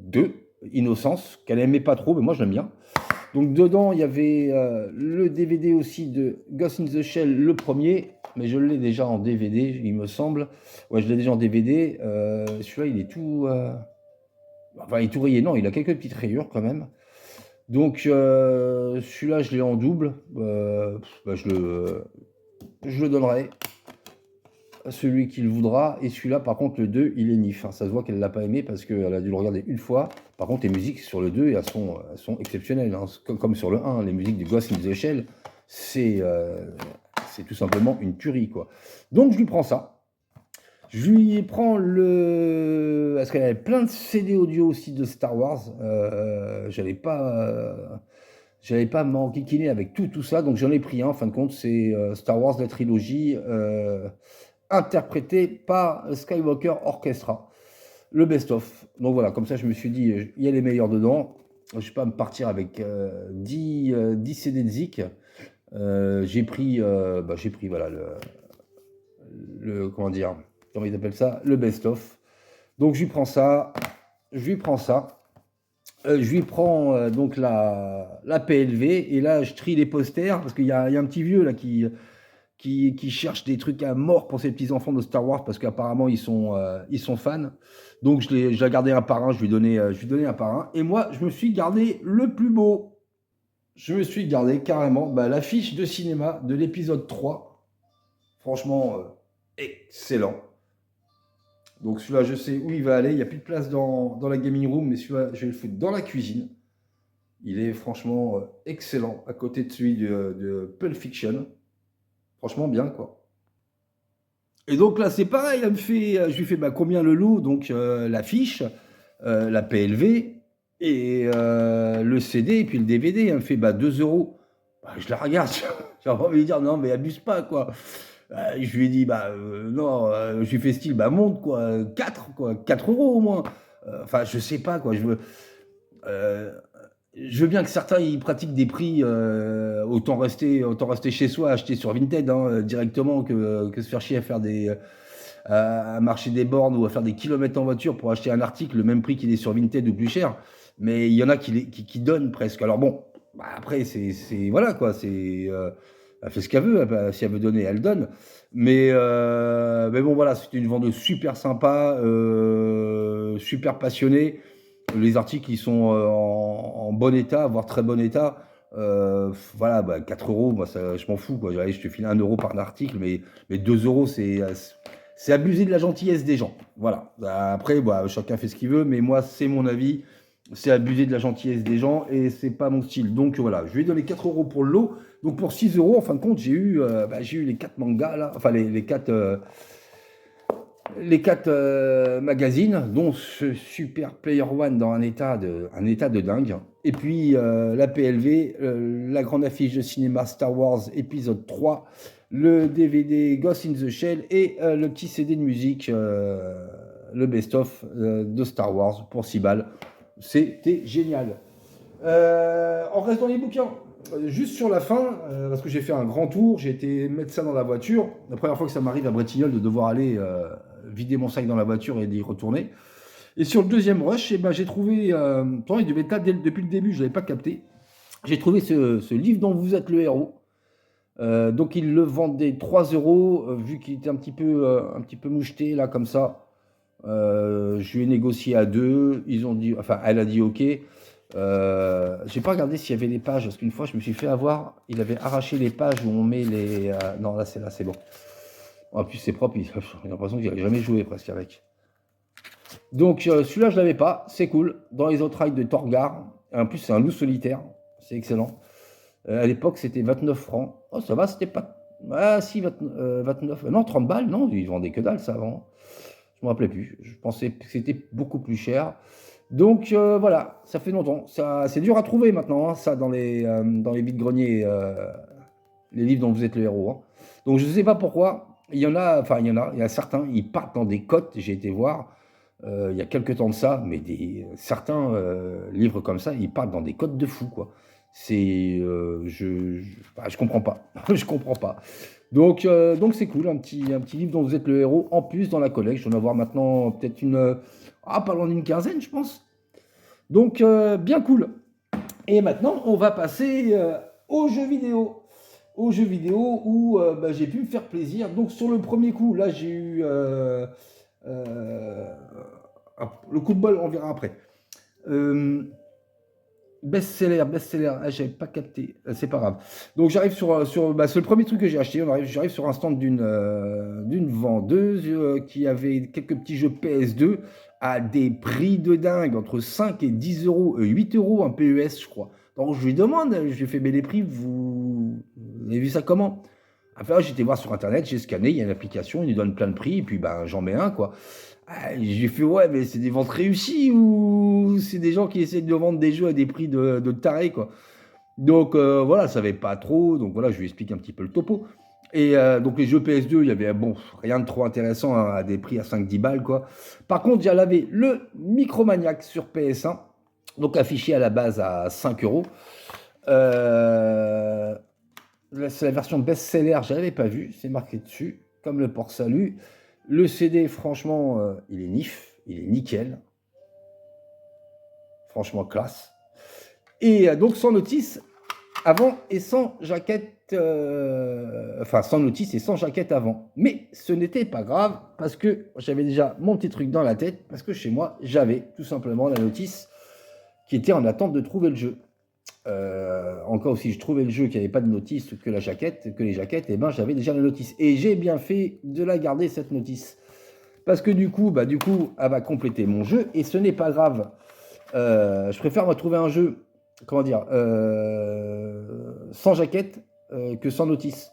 2, Innocence, qu'elle aimait pas trop, mais moi je l'aime bien. Donc dedans, il y avait le DVD aussi de Ghost in the Shell, le premier, mais je l'ai déjà en DVD, il me semble. Ouais, je l'ai déjà en DVD. Celui-là, il est tout... Enfin, il est tout rayé. Non, il a quelques petites rayures quand même. Donc celui-là, je l'ai en double. Je le donnerai à celui qui le voudra. Et celui-là, par contre, le 2, il est nif. Ça se voit qu'elle ne l'a pas aimé parce qu'elle a dû le regarder une fois. Par contre, les musiques sur le 2, elles sont exceptionnelles. Comme sur le 1, les musiques de Ghost in the Shell, c'est tout simplement une tuerie, quoi. Donc, je lui prends ça. Je lui prends parce qu'elle avait plein de CD audio aussi de Star Wars. J'allais pas m'enquiquiner avec tout ça, donc j'en ai pris un. En fin de compte, c'est Star Wars, la trilogie, interprétée par Skywalker Orchestra, le best-of. Donc voilà, comme ça, je me suis dit, il y a les meilleurs dedans. Je ne vais pas me partir avec 10 CD de Zik. J'ai pris voilà, comment dire, comment ils appellent ça, le best-of. Donc je lui prends ça. Je lui prends donc la PLV, et là je trie les posters parce qu'il y a un petit vieux là qui cherche des trucs à mort pour ses petits enfants de Star Wars parce qu'apparemment ils sont fans. Donc je l'ai gardé un par un, je lui donnais un par un. Et moi je me suis gardé le plus beau. Je me suis gardé carrément l'affiche de cinéma de l'épisode 3. Franchement, excellent. Donc celui-là, je sais où il va aller. Il n'y a plus de place dans la gaming room, mais celui-là, je vais le foutre dans la cuisine. Il est franchement excellent, à côté de celui de Pulp Fiction. Franchement bien, quoi. Et donc là, c'est pareil. Je lui fais combien le lot? Donc l'affiche, la PLV, et le CD, et puis le DVD. Elle me fait 2 €. Je la regarde. J'ai envie de dire, non, mais abuse pas, quoi. Je lui ai dit, non, je lui fais style, monte, quoi, 4 € au moins. Enfin, je sais pas, quoi, je veux bien que certains, ils pratiquent des prix, autant rester chez soi, acheter sur Vinted, directement, que se faire chier à faire à marcher des bornes ou à faire des kilomètres en voiture pour acheter un article, le même prix qu'il est sur Vinted ou plus cher. Mais il y en a qui donnent presque. Alors bon, après, c'est voilà, quoi, elle fait ce qu'elle veut, si elle veut donner, elle donne. Mais bon, voilà, c'était une vendeuse super sympa, super passionnée. Les articles, ils sont en bon état, voire très bon état. Voilà, 4 €, moi, ça, je m'en fous, quoi. Je te file 1 € par article, mais 2 €, c'est abuser de la gentillesse des gens. Voilà. Après, chacun fait ce qu'il veut, mais moi, c'est mon avis. C'est abuser de la gentillesse des gens et c'est pas mon style. Donc voilà, je lui ai donné 4 € pour le lot. Donc pour 6 €, en fin de compte, j'ai eu les 4 mangas là, enfin les 4 magazines, dont ce Super Player One dans un état de dingue. Et puis la PLV, la grande affiche de cinéma Star Wars épisode 3, le DVD Ghost in the Shell et le petit CD de musique, le best-of de Star Wars pour 6 balles. C'était génial. On reste dans les bouquins. Juste sur la fin, parce que j'ai fait un grand tour, j'ai été mettre ça dans la voiture. La première fois que ça m'arrive à Bretignolles de devoir aller vider mon sac dans la voiture et d'y retourner. Et sur le deuxième rush, j'ai trouvé... il devait être là depuis le début, je ne l'avais pas capté. J'ai trouvé ce livre dont vous êtes le héros. Donc il le vendait 3 €, vu qu'il était un petit peu moucheté, là, comme ça. Je lui ai négocié à 2, elle a dit ok. J'ai pas regardé s'il y avait les pages, parce qu'une fois je me suis fait avoir, il avait arraché les pages où on met les... non, là c'est bon. En plus c'est propre, j'ai l'impression qu'il n'avait jamais joué presque avec. Donc celui-là je l'avais pas, c'est cool. Dans les autres rails de Torgar, en plus c'est un loup solitaire, c'est excellent. À l'époque c'était 29 francs. Oh ça va, c'était pas... Ah si, 29, non 30 balles, non, ils vendaient que dalle ça avant. Je me rappelais plus, je pensais que c'était beaucoup plus cher. Donc voilà, ça fait longtemps. C'est dur à trouver maintenant, hein, ça, dans les vides-greniers, les livres dont vous êtes le héros. Hein. Donc je ne sais pas pourquoi. Il y a certains, ils partent dans des cotes. J'ai été voir il y a quelques temps de ça, mais certains livres comme ça, ils partent dans des cotes de fou, quoi. Je comprends pas. Je comprends pas. Donc c'est cool, un petit livre dont vous êtes le héros en plus dans la collecte. Je dois en avoir maintenant peut-être pas loin d'une quinzaine, je pense. Donc bien cool. Et maintenant, on va passer aux jeux vidéo. Aux jeux vidéo où j'ai pu me faire plaisir. Donc sur le premier coup, là j'ai eu le coup de bol, on verra après. Best-seller, j'avais pas capté, c'est pas grave. Donc j'arrive c'est le premier truc que j'ai acheté. J'arrive sur un stand d'une vendeuse qui avait quelques petits jeux PS2 à des prix de dingue, entre 5 et 10 euros, 8 euros un PES, je crois. Donc je lui demande, je lui fais, mais les prix, vous avez vu ça comment? Enfin, j'étais voir sur internet, j'ai scanné, il y a une application, il nous donne plein de prix, et puis j'en mets un, quoi. J'ai fait, ouais, mais c'est des ventes réussies ou c'est des gens qui essaient de vendre des jeux à des prix de taré, quoi. Donc voilà, ça savait pas trop, donc voilà, je lui explique un petit peu le topo. Et donc les jeux PS2, il y avait rien de trop intéressant, hein, à des prix à 5-10 balles, quoi. Par contre, j'avais le Micromaniac sur PS1, donc affiché à la base à 5 euros. C'est la version best-seller, je l'avais pas vu, c'est marqué dessus, comme le port-salut. Le CD, franchement, il est il est nickel. Franchement, classe. Et donc, sans notice avant et sans jaquette. Enfin, sans notice et sans jaquette avant. Mais ce n'était pas grave parce que j'avais déjà mon petit truc dans la tête. Parce que chez moi, j'avais tout simplement la notice qui était en attente de trouver le jeu. Encore si je trouvais le jeu qui n'avait pas de notice que les jaquettes, et j'avais déjà la notice. Et j'ai bien fait de la garder, cette notice. Parce que du coup, elle va compléter mon jeu. Et ce n'est pas grave. Je préfère me trouver un jeu, comment dire, sans jaquette que sans notice.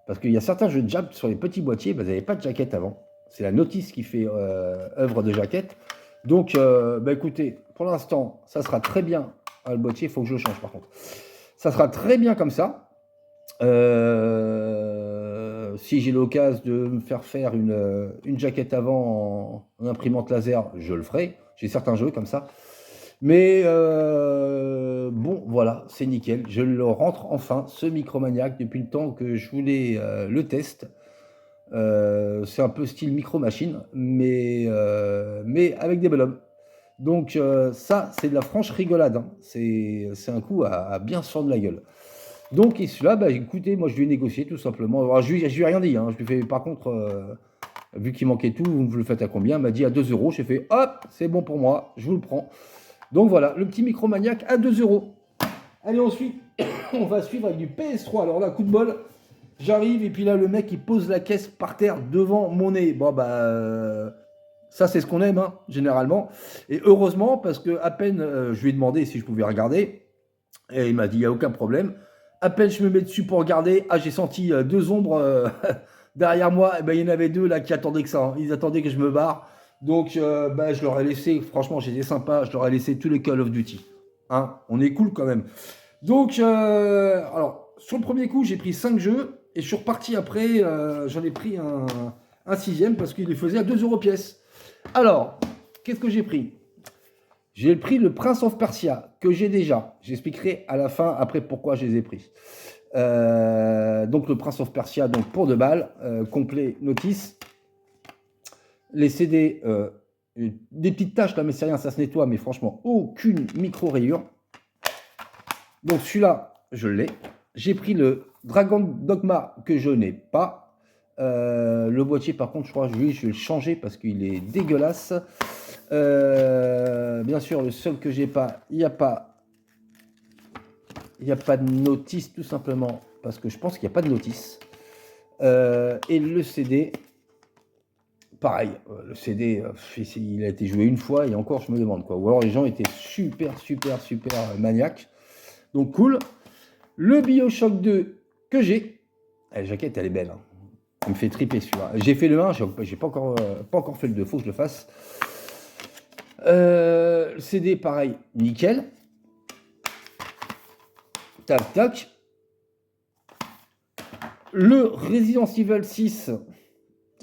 Parce qu'il y a certains jeux de jab sur les petits boîtiers, ils n'avaient pas de jaquette avant. C'est la notice qui fait œuvre de jaquette. Donc, écoutez, pour l'instant, ça sera très bien. Le boîtier, il faut que je le change par contre. Ça sera très bien comme ça. Si j'ai l'occasion de me faire une jaquette avant en imprimante laser, je le ferai. J'ai certains jeux comme ça. Mais bon, voilà, c'est nickel. Je le rentre enfin, ce Micromaniac, depuis le temps que je voulais le test. C'est un peu style micro-machine, mais avec des bonhommes. Donc ça, c'est de la franche rigolade. Hein. C'est un coup à bien se fendre la gueule. Donc et celui-là, écoutez, moi je lui ai négocié tout simplement. Alors, je lui ai rien dit. Hein. Je lui ai fait, par contre, vu qu'il manquait tout, vous le faites à combien? Il m'a dit à 2 euros. J'ai fait, hop, c'est bon pour moi, je vous le prends. Donc voilà, le petit Micromaniac à 2 euros. Allez, ensuite, on va suivre avec du PS3. Alors là, coup de bol, j'arrive et puis là, le mec, il pose la caisse par terre devant mon nez. Bon, ça, c'est ce qu'on aime, hein, généralement. Et heureusement, parce que à peine, je lui ai demandé si je pouvais regarder. Et il m'a dit, il n'y a aucun problème. À peine je me mets dessus pour regarder. Ah, j'ai senti 2 ombres derrière moi. Et il y en avait 2 là qui attendaient que ça. Hein. Ils attendaient que je me barre. Donc, je leur ai laissé, franchement, j'étais sympa. Je leur ai laissé tous les Call of Duty. Hein, on est cool quand même. Donc, alors, sur le premier coup, j'ai pris 5 jeux. Et je suis reparti après. J'en ai pris un 6e parce qu'il les faisait à 2 euros pièce. Alors, qu'est-ce que j'ai pris? J'ai pris le Prince of Persia, que j'ai déjà. J'expliquerai à la fin, après, pourquoi je les ai pris. Donc, le Prince of Persia, donc pour 2 balles, complet notice. Les CD, des petites taches, là, mais c'est rien, ça se nettoie, mais franchement, aucune micro-rayure. Donc, celui-là, je l'ai. J'ai pris le Dragon Dogma, que je n'ai pas. Le boîtier, par contre, je crois que je vais le changer parce qu'il est dégueulasse. Bien sûr, le seul que j'ai pas, il n'y a pas Il n'y a pas de notice, tout simplement, parce que je pense qu'il n'y a pas de notice. Et le CD, pareil, le CD, il a été joué une fois, et encore, je me demande quoi. Ou alors les gens étaient super maniaques. Donc cool. Le BioShock 2 que j'ai, la jaquette, elle est belle, hein. Il me fait triper celui-là. J'ai fait le 1, j'ai pas encore fait le 2, faut que je le fasse. Le CD, pareil, nickel. Tac, tac. Le Resident Evil 6,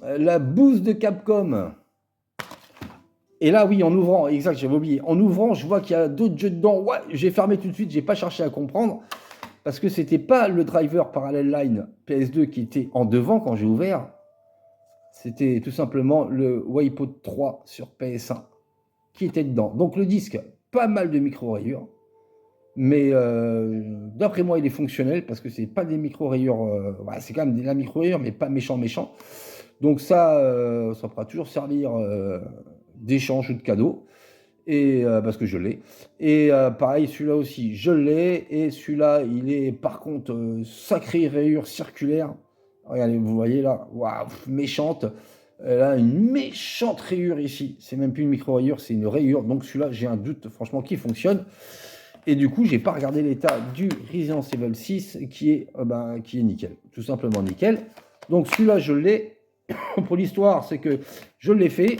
la bouse de Capcom. Et là, oui, en ouvrant, exact, j'avais oublié. En ouvrant, je vois qu'il y a d'autres jeux dedans. Ouais, j'ai fermé tout de suite, j'ai pas cherché à comprendre. Parce que c'était pas le driver Parallel Line PS2 qui était en devant quand j'ai ouvert. C'était tout simplement le Waypoint 3 sur PS1 qui était dedans. Donc le disque, pas mal de micro-rayures. Mais d'après moi, il est fonctionnel parce que c'est pas des micro-rayures. C'est quand même de la micro-rayure, mais pas méchant. Donc ça pourra toujours servir d'échange ou de cadeau. Et parce que je l'ai. Et pareil, celui-là aussi, je l'ai. Et celui-là, il est par contre sacrée rayure circulaire. Regardez, vous voyez là, waouh, méchante. Là, une méchante rayure ici. C'est même plus une micro-rayure, c'est une rayure. Donc celui-là, j'ai un doute, franchement, qui fonctionne. Et du coup, j'ai pas regardé l'état du Resident Evil 6 qui est nickel. Tout simplement nickel. Donc celui-là, je l'ai. Pour l'histoire, c'est que je l'ai fait.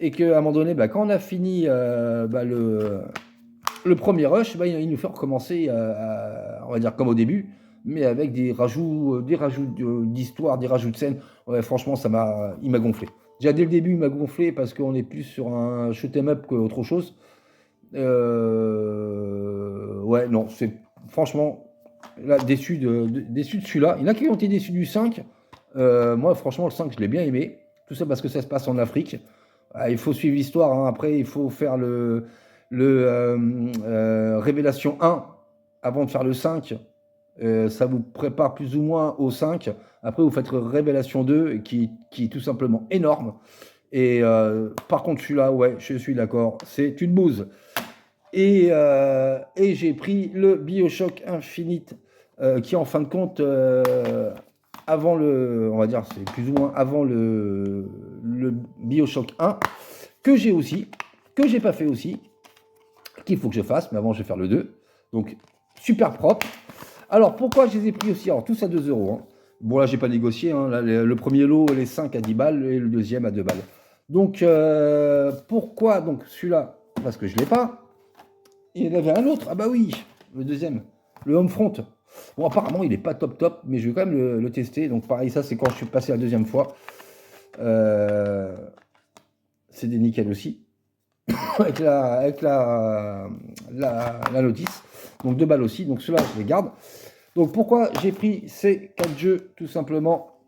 Et qu'à un moment donné, quand on a fini le premier rush, il nous fait recommencer, on va dire comme au début, mais avec des rajouts d'histoire, des rajouts de scène. Ouais, franchement, il m'a gonflé. Déjà dès le début, il m'a gonflé parce qu'on est plus sur un shoot 'em up qu'autre chose. Ouais, non, c'est franchement là, déçu de celui-là. Il y en a qui ont été déçus du 5. Moi, franchement, le 5, je l'ai bien aimé. Tout ça parce que ça se passe en Afrique. Il faut suivre l'histoire, hein. Après il faut faire le Révélation 1 avant de faire le 5. Ça vous prépare plus ou moins au 5. Après vous faites Révélation 2 qui est tout simplement énorme. Et par contre celui-là, ouais, je suis d'accord, c'est une bouse. Et j'ai pris le BioShock Infinite qui en fin de compte avant on va dire, c'est plus ou moins avant le BioShock 1, que j'ai pas fait aussi, qu'il faut que je fasse, mais avant je vais faire le 2. Donc, super propre. Alors, pourquoi je les ai pris aussi? Alors, tous à 2 €. Hein. Bon, là, j'ai pas négocié. Hein. Là, le premier lot, les 5 à 10 balles, et le deuxième à 2 balles. Donc, pourquoi donc celui-là? Parce que je l'ai pas. Il y en avait un autre. Ah bah oui, le deuxième, le Homefront. Bon, apparemment, il n'est pas top, mais je vais quand même le tester. Donc, pareil, ça, c'est quand je suis passé la deuxième fois. C'est des nickel aussi. avec la notice. Donc, 2 balles aussi. Donc, ceux-là, je les garde. Donc, pourquoi j'ai pris ces 4 jeux, tout simplement,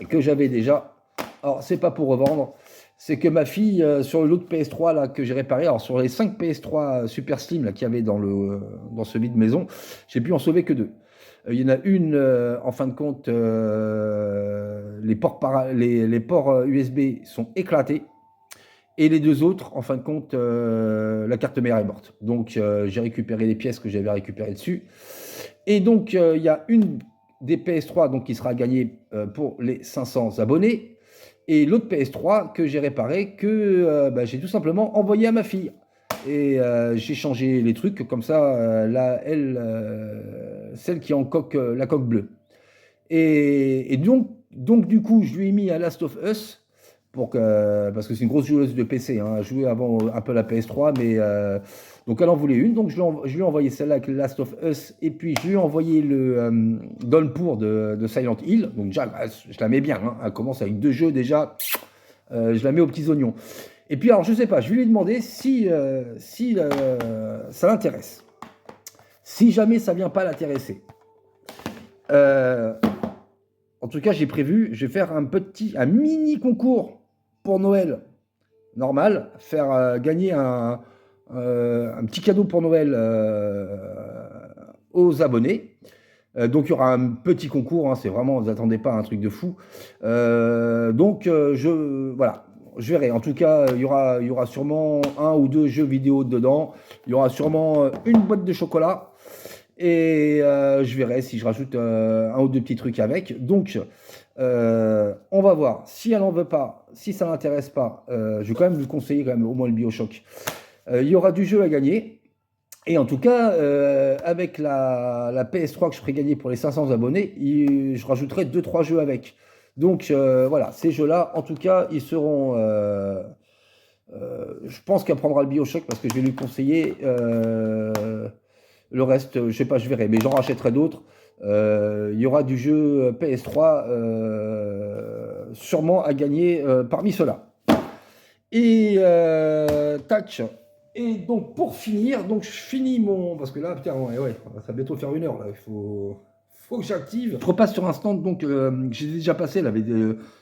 que j'avais déjà. Alors, c'est pas pour revendre. C'est que ma fille, sur le lot de PS3 là, que j'ai réparé, alors sur les 5 PS3 Super Slim qu'il y avait dans ce vide maison, j'ai pu en sauver que 2. Il y en a une, en fin de compte, les ports USB sont éclatés. Et les 2 autres, en fin de compte, la carte mère est morte. Donc, j'ai récupéré les pièces que j'avais récupérées dessus. Et donc, il y a une des PS3 donc, qui sera gagnée pour les 500 abonnés. Et l'autre PS3 que j'ai réparé, que j'ai tout simplement envoyé à ma fille. Et j'ai changé les trucs, comme ça, celle qui est en coque, la coque bleue. Et donc, du coup, je lui ai mis un Last of Us, parce que c'est une grosse joueuse de PC. Hein, elle jouait avant un peu la PS3, mais donc elle en voulait une. Donc, je lui ai envoyé celle-là avec Last of Us, et puis je lui ai envoyé le Downpour de Silent Hill. Donc, déjà, je la mets bien. Hein, elle commence avec 2 jeux déjà. Je la mets aux petits oignons. Et puis, alors, je sais pas, je vais lui demander si ça l'intéresse. Si jamais ça vient pas l'intéresser. En tout cas, j'ai prévu, je vais faire un mini concours pour Noël. Normal, faire gagner un petit cadeau pour Noël aux abonnés. Donc, il y aura un petit concours, hein, c'est vraiment, vous attendez pas à un truc de fou. Voilà. Je verrai. En tout cas, il y aura sûrement 1 ou 2 jeux vidéo dedans. Il y aura sûrement une boîte de chocolat. Et je verrai si je rajoute un ou deux petits trucs avec. Donc, on va voir. Si elle n'en veut pas, si ça ne l'intéresse pas, je vais quand même lui conseiller quand même au moins le BioShock. Il y aura du jeu à gagner. Et en tout cas, avec la PS3 que je ferai gagner pour les 500 abonnés, je rajouterai 2-3 jeux avec. Donc voilà, ces jeux-là, en tout cas, ils seront... je pense qu'elle prendra le BioShock parce que je vais lui conseiller. Le reste, je sais pas, je verrai, mais j'en rachèterai d'autres. Il y aura du jeu PS3 sûrement à gagner parmi ceux-là. Et tac. Et donc pour finir, donc je finis mon... Parce que là, putain, ouais, ça va bientôt faire 1 heure, là, il faut que j'active. Je repasse sur un stand, donc j'ai déjà passé, il y avait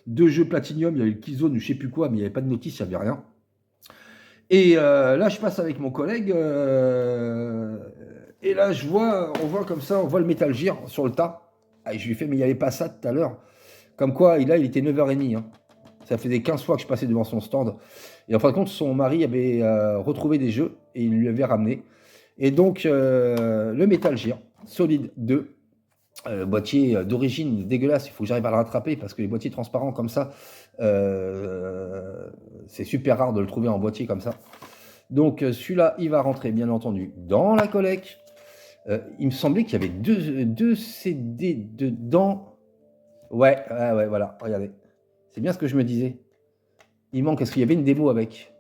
2 jeux Platinum, il y avait le Keyzone, je sais plus quoi, mais il n'y avait pas de notice, il n'y avait rien. Et là, je passe avec mon collègue, et là, on voit comme ça, on voit le Metal Gear sur le tas. Et je lui fais, mais il n'y avait pas ça tout à l'heure. Comme quoi, là, il était 9h30, hein. Ça faisait 15 fois que je passais devant son stand. Et en fin de compte, son mari avait retrouvé des jeux et il lui avait ramené. Et donc, le Metal Gear Solid 2, boîtier d'origine dégueulasse, il faut que j'arrive à le rattraper parce que les boîtiers transparents comme ça, c'est super rare de le trouver en boîtier comme ça. Donc, celui-là, il va rentrer, bien entendu, dans la collecte. Il me semblait qu'il y avait deux CD dedans. Ouais, voilà, regardez. C'est bien ce que je me disais. Il manque, est-ce qu'il y avait une démo avec?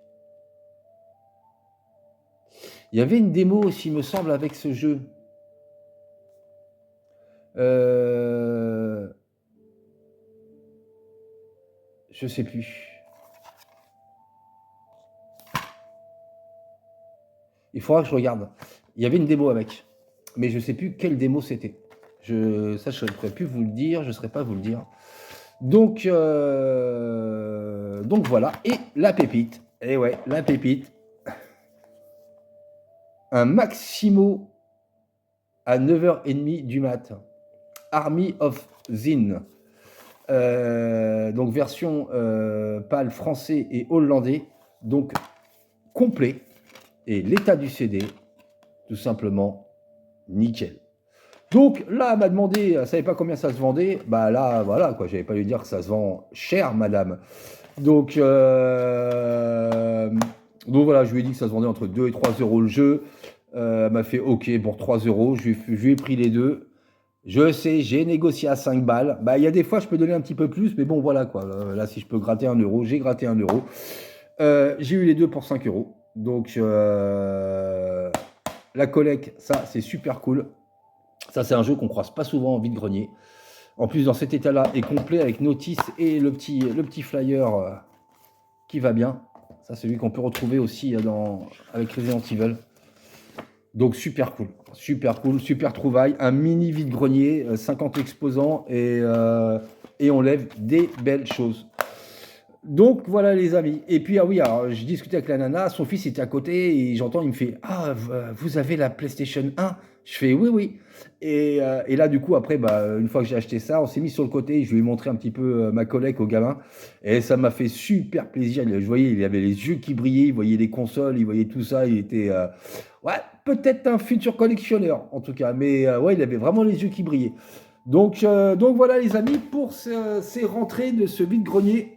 Il y avait une démo aussi, il me semble, avec ce jeu. Je sais plus. Il faudra que je regarde. Il y avait une démo avec. Mais je ne sais plus quelle démo c'était. Ça, je ne pourrais plus vous le dire. Je ne saurais pas vous le dire. Donc voilà. Et la pépite. Et ouais, la pépite. Un Maximo à 9h30 du matin. Army of Zin. Donc version PAL français et hollandais. Donc complet. Et l'état du CD, tout simplement, nickel. Donc là, elle m'a demandé, elle ne savait pas combien ça se vendait. Bah là, voilà, quoi, j'avais pas lui dire que ça se vend cher, madame. Donc voilà, je lui ai dit que ça se vendait entre 2 et 3 euros le jeu. Elle m'a fait OK pour 3 euros. Je lui ai pris les deux. Je sais, j'ai négocié à 5 balles. Bah, il y a des fois, je peux donner un petit peu plus, mais bon, voilà, quoi. Là, si je peux gratter 1 euro, j'ai gratté 1 euro. J'ai eu les deux pour 5 euros. Donc, la collecte, ça, c'est super cool. Ça, c'est un jeu qu'on croise pas souvent en vide-grenier. En plus, dans cet état-là, est complet avec notice et le petit flyer qui va bien. Ça, c'est lui qu'on peut retrouver aussi avec Resident Evil. Donc, super cool, super trouvaille. Un mini vide-grenier, 50 exposants et on lève des belles choses. Donc voilà les amis. Et puis ah oui, alors j'ai discuté avec la nana, son fils était à côté et j'entends, il me fait ah vous avez la PlayStation 1? Je fais oui. Et là du coup après une fois que j'ai acheté ça, on s'est mis sur le côté, je lui ai montré un petit peu ma collecte au gamin et ça m'a fait super plaisir. Je voyais, il avait les yeux qui brillaient, il voyait les consoles, il voyait tout ça, il était ouais, peut-être un futur collectionneur en tout cas, mais ouais, il avait vraiment les yeux qui brillaient. Donc voilà les amis pour ces rentrées de ce vide-grenier.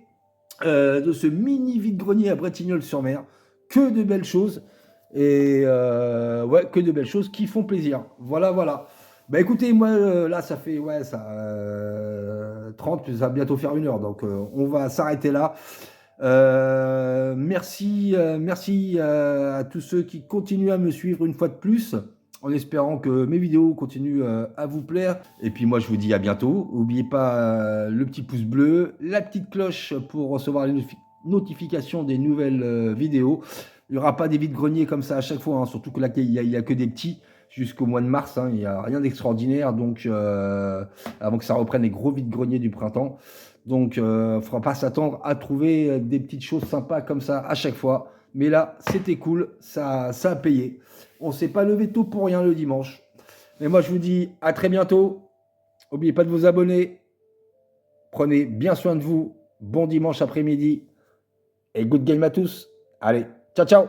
De ce mini vide-grenier à Bretignolles-sur-Mer, que de belles choses et ouais, que de belles choses qui font plaisir. Voilà. Bah écoutez, moi là ça fait 30, ça va bientôt faire 1 heure, donc on va s'arrêter là. Merci à tous ceux qui continuent à me suivre une fois de plus, en espérant que mes vidéos continuent à vous plaire. Et puis moi je vous dis à bientôt. N'oubliez pas le petit pouce bleu, la petite cloche pour recevoir les notifications des nouvelles vidéos. Il n'y aura pas des vides-greniers comme ça à chaque fois, hein, surtout que là il n'y a que des petits jusqu'au mois de mars, hein, il n'y a rien d'extraordinaire, donc avant que ça reprenne les gros vides-greniers du printemps. Donc il ne faudra pas s'attendre à trouver des petites choses sympas comme ça à chaque fois. Mais là, c'était cool, ça a payé. On ne s'est pas levé tôt pour rien le dimanche. Mais moi, je vous dis à très bientôt. N'oubliez pas de vous abonner. Prenez bien soin de vous. Bon dimanche après-midi. Et good game à tous. Allez, ciao.